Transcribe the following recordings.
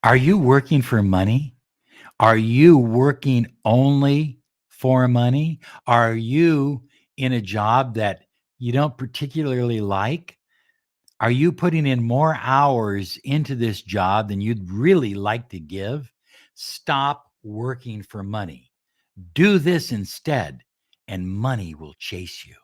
Are you working for money? Are you working only for money? Are you in a job that you don't particularly like? Are you putting in more hours into this job than you'd really like to give? Stop working for money. Do this instead, and money will chase you.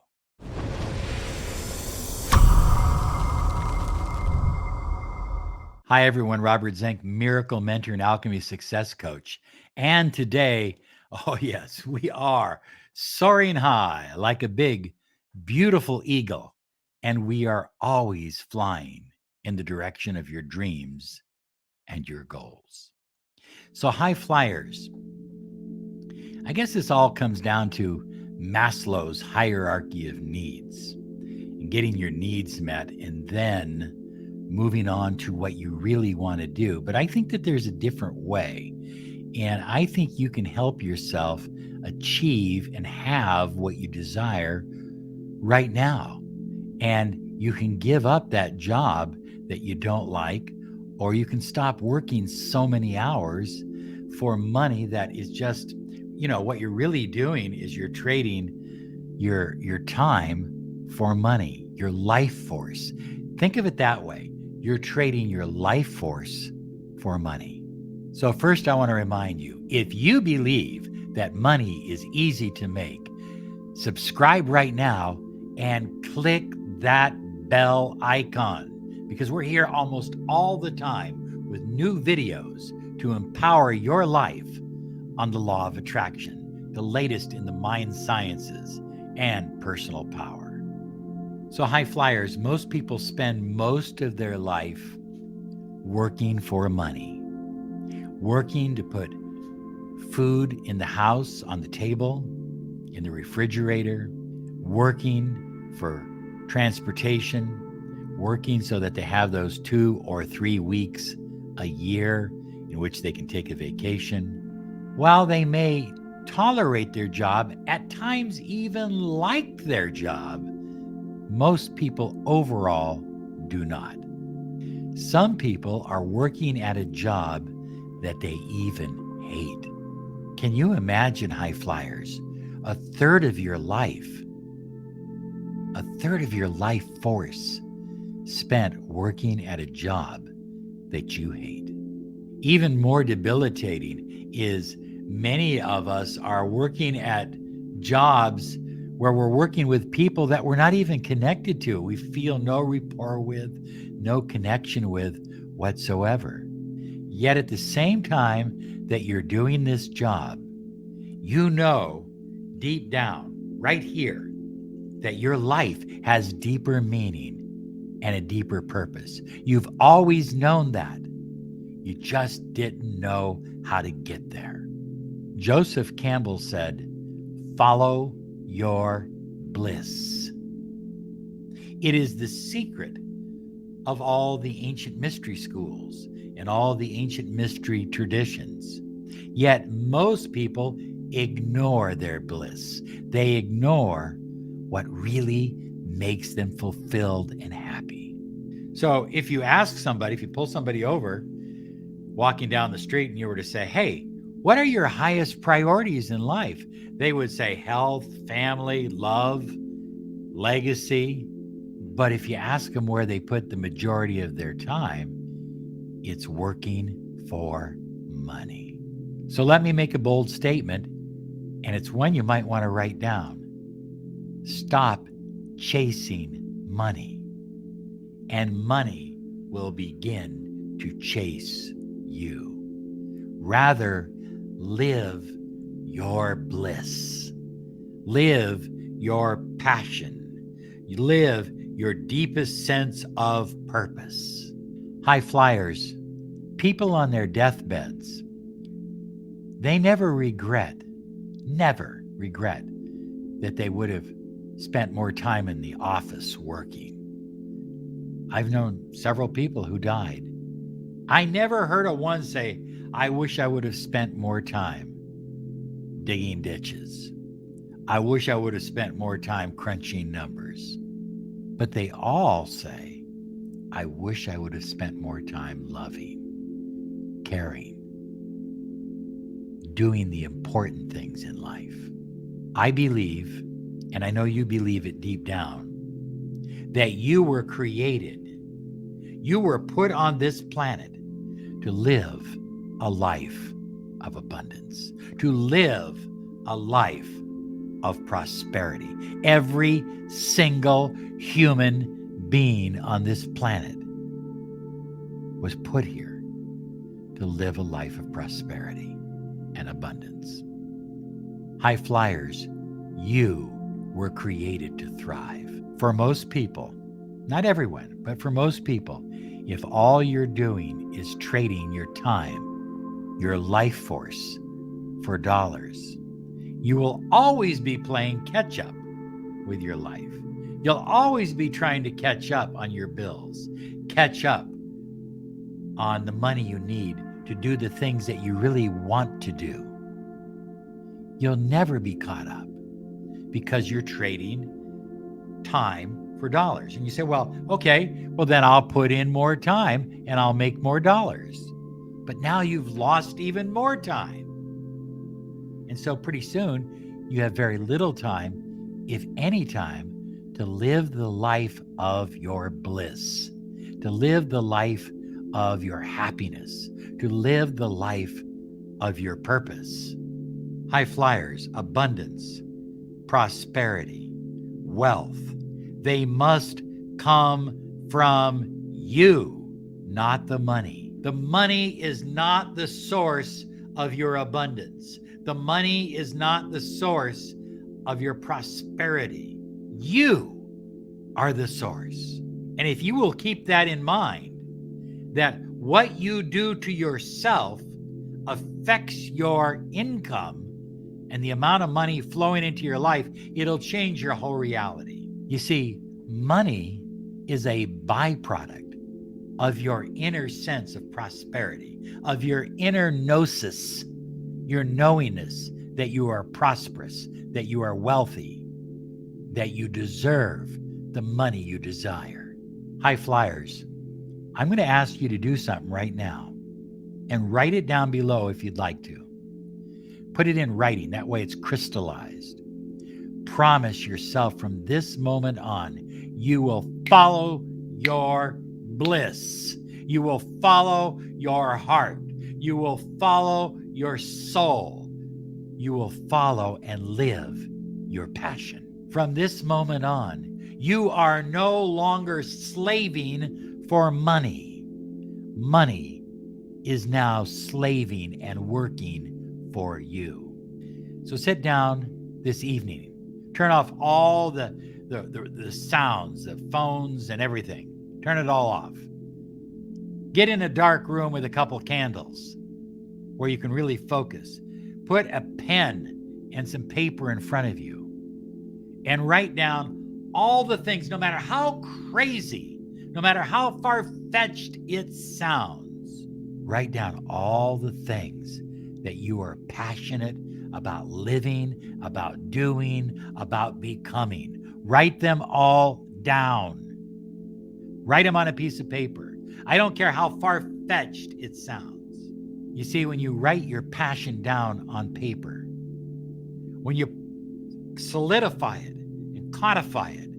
Hi, everyone. Robert Zink, miracle mentor and alchemy success coach. And today, oh, yes, we are soaring high like a big, beautiful eagle. And we are always flying in the direction of your dreams and your goals. So, high flyers, I guess this all comes down to Maslow's hierarchy of needs and getting your needs met and then moving on to what you really want to do. But I think that there's a different way. And I think you can help yourself achieve and have what you desire right now. And you can give up that job that you don't like, or you can stop working so many hours for money that is just, what you're really doing is you're trading your time for money, your life force. Think of it that way. You're trading your life force for money. So first, I want to remind you, if you believe that money is easy to make, subscribe right now and click that bell icon, because we're here almost all the time with new videos to empower your life on the law of attraction, the latest in the mind sciences and personal power. So, high flyers, most people spend most of their life working for money, working to put food in the house, on the table, in the refrigerator, working for transportation, working so that they have those 2 or 3 weeks a year in which they can take a vacation. While they may tolerate their job, at times even like their job, most people overall do not. Some people are working at a job that they even hate. Can you imagine, high flyers? A third of your life force spent working at a job that you hate. Even more debilitating is many of us are working at jobs where we're working with people that we're not even connected to. We feel no rapport with, no connection with whatsoever. Yet at the same time that you're doing this job, you know deep down, right here, that your life has deeper meaning and a deeper purpose. You've always known that. You just didn't know how to get there. Joseph Campbell said, "Follow your bliss." It is the secret of all the ancient mystery schools and all the ancient mystery traditions. Yet most people ignore their bliss. They ignore what really makes them fulfilled and happy. So if you ask somebody, if you pull somebody over walking down the street and you were to say, "Hey, what are your highest priorities in life?" They would say health, family, love, legacy. But if you ask them where they put the majority of their time, it's working for money. So let me make a bold statement, and it's one you might want to write down. Stop chasing money, and money will begin to chase you. Rather, live your bliss. Live your passion. You live your deepest sense of purpose. High flyers, people on their deathbeds, they never regret that they would have spent more time in the office working. I've known several people who died. I never heard of one say, "I wish I would have spent more time digging ditches. I wish I would have spent more time crunching numbers." But they all say, "I wish I would have spent more time loving, caring, doing the important things in life. I believe, and I know you believe it deep down, that you were created, you were put on this planet to live a life of abundance, to live a life of prosperity. Every single human being on this planet was put here to live a life of prosperity and abundance. High flyers, you were created to thrive. For most people, not everyone, but for most people, if all you're doing is trading your time, your life force for dollars, you will always be playing catch up with your life. You'll always be trying to catch up on your bills, catch up on the money you need to do the things that you really want to do. You'll never be caught up because you're trading time for dollars. And you say, well, okay, well then I'll put in more time and I'll make more dollars. But now you've lost even more time. And so pretty soon you have very little time, if any time, to live the life of your bliss, to live the life of your happiness, to live the life of your purpose. High flyers, abundance, prosperity, wealth, they must come from you, not the money. The money is not the source of your abundance. The money is not the source of your prosperity. You are the source. And if you will keep that in mind, that what you do to yourself affects your income and the amount of money flowing into your life, it'll change your whole reality. You see, money is a byproduct of your inner sense of prosperity, of your inner gnosis, your knowingness that you are prosperous, that you are wealthy, that you deserve the money you desire. High flyers, I'm going to ask you to do something right now and write it down below if you'd like to. Put it in writing. That way it's crystallized. Promise yourself from this moment on, you will follow your bliss. You will follow your heart. You will follow your soul. You will follow and live your passion. From this moment on, you are no longer slaving for money. Money is now slaving and working for you. So sit down this evening. Turn off all the sounds, the phones and everything. Turn it all off. Get in a dark room with a couple candles where you can really focus. Put a pen and some paper in front of you and write down all the things, no matter how crazy, no matter how far-fetched it sounds. Write down all the things that you are passionate about living, about doing, about becoming. Write them all down. Write them on a piece of paper. I don't care how far-fetched it sounds. You see, when you write your passion down on paper, when you solidify it and codify it,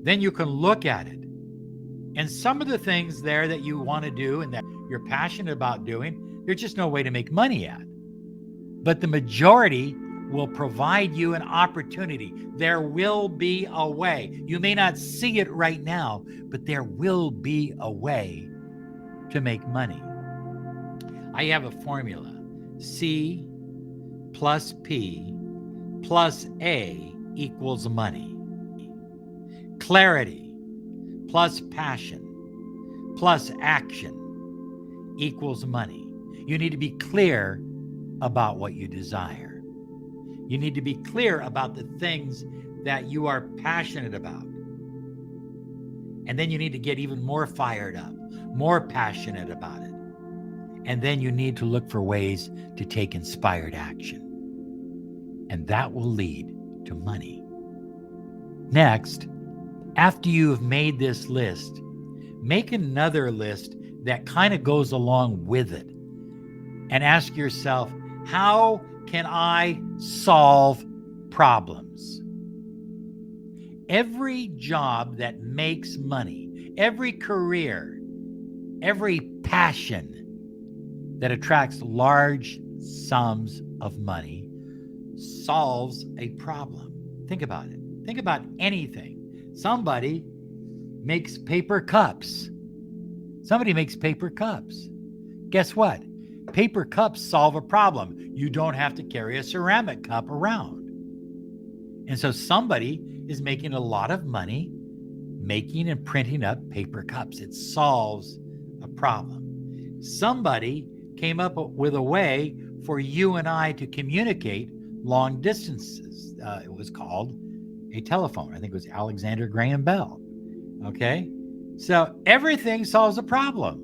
then you can look at it. And some of the things there that you want to do and that you're passionate about doing, there's just no way to make money at. But the majority will provide you an opportunity. There will be a way. You may not see it right now, but there will be a way to make money. I have a formula. C plus P plus A equals money. Clarity plus passion plus action equals money. You need to be clear about what you desire. You need to be clear about the things that you are passionate about. And then you need to get even more fired up, more passionate about it. And then you need to look for ways to take inspired action. And that will lead to money. Next, after you have made this list, make another list that kind of goes along with it. and ask yourself, how can I solve problems? Every job that makes money, every career, every passion that attracts large sums of money solves a problem. Think about it. Think about anything. Somebody makes paper cups. Somebody makes paper cups. Guess what? Paper cups solve a problem. You don't have to carry a ceramic cup around. And so somebody is making a lot of money making and printing up paper cups. It solves a problem. Somebody came up with a way for you and I to communicate long distances. It was called a telephone. I think it was Alexander Graham Bell. Okay? So everything solves a problem.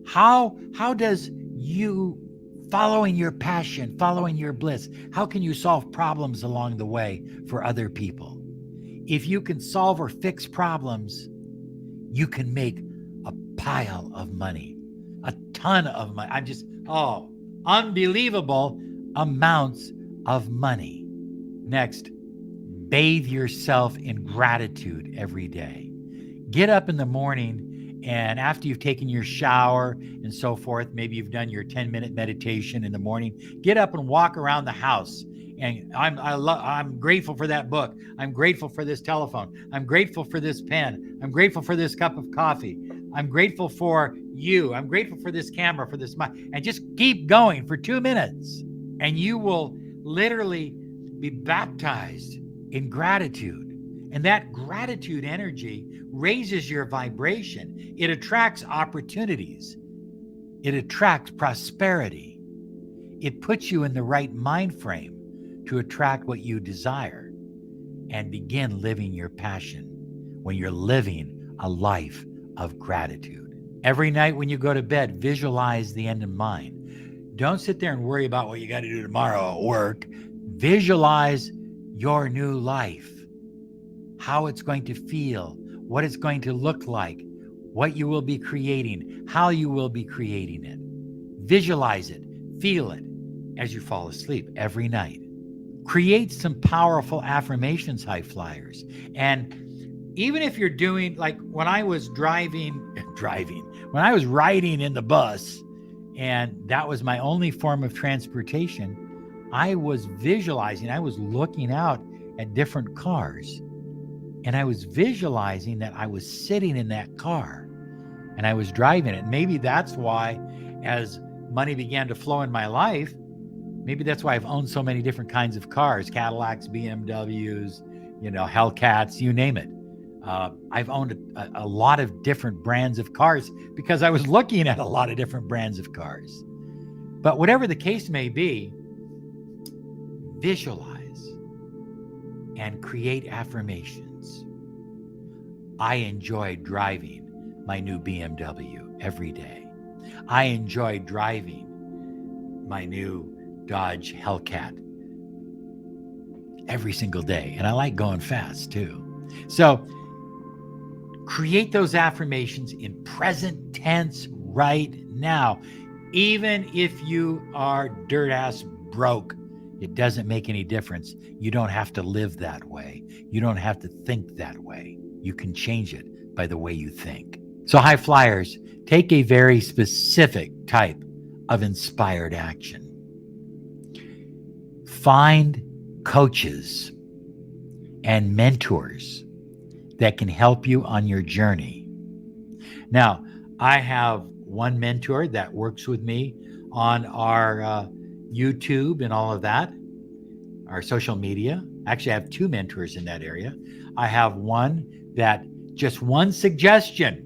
How does you following your passion, following your bliss, how can you solve problems along the way for other people? If you can solve or fix problems, you can make a pile of money, a ton of money. Unbelievable amounts of money. Next, bathe yourself in gratitude every day. Get up in the morning, and after you've taken your shower and so forth, maybe you've done your 10-minute meditation in the morning, get up and walk around the house. And I'm grateful for that book. I'm grateful for this telephone. I'm grateful for this pen. I'm grateful for this cup of coffee. I'm grateful for you. I'm grateful for this camera, for this mic. And just keep going for 2 minutes. And you will literally be baptized in gratitude. And that gratitude energy raises your vibration. It attracts opportunities. It attracts prosperity. It puts you in the right mind frame to attract what you desire and begin living your passion when you're living a life of gratitude. Every night when you go to bed, visualize the end in mind. Don't sit there and worry about what you got to do tomorrow at work. Visualize your new life, how it's going to feel, what it's going to look like, what you will be creating, how you will be creating it. Visualize it, feel it as you fall asleep every night. Create some powerful affirmations, high flyers. And even if you're doing, like when I was when I was riding in the bus, and that was my only form of transportation, I was visualizing, I was looking out at different cars, and I was visualizing that I was sitting in that car and I was driving it. Maybe that's why, as money began to flow in my life, maybe that's why I've owned so many different kinds of cars, Cadillacs, BMWs, Hellcats, you name it. I've owned a lot of different brands of cars because I was looking at a lot of different brands of cars. But whatever the case may be, visualize and create affirmations. I enjoy driving my new BMW every day. I enjoy driving my new Dodge Hellcat every single day. And I like going fast too. So create those affirmations in present tense right now. Even if you are dirt ass broke, it doesn't make any difference. You don't have to live that way. You don't have to think that way. You can change it by the way you think. So high flyers, take a very specific type of inspired action. Find coaches and mentors that can help you on your journey. Now, I have one mentor that works with me on our YouTube and all of that, our social media. Actually, I have two mentors in that area. I have one that just one suggestion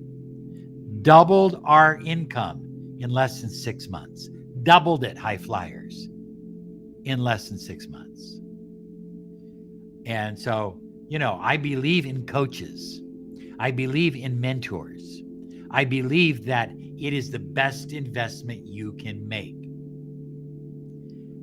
doubled our income in less than 6 months. Doubled it, high flyers, in less than 6 months. And so, I believe in coaches. I believe in mentors. I believe that it is the best investment you can make.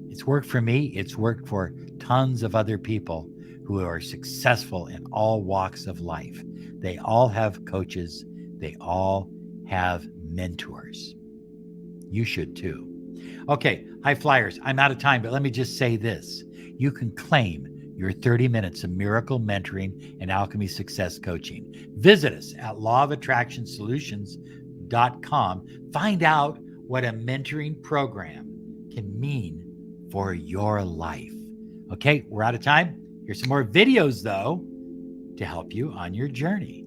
It's worked for me. It's worked for tons of other people who are successful in all walks of life. They all have coaches. They all have mentors. You should too. Okay, high flyers, I'm out of time, but let me just say this. You can claim your 30 minutes of miracle mentoring and alchemy success coaching. Visit us at lawofattractionsolutions.com. Find out what a mentoring program can mean for your life. Okay, we're out of time. Here's some more videos, though, to help you on your journey.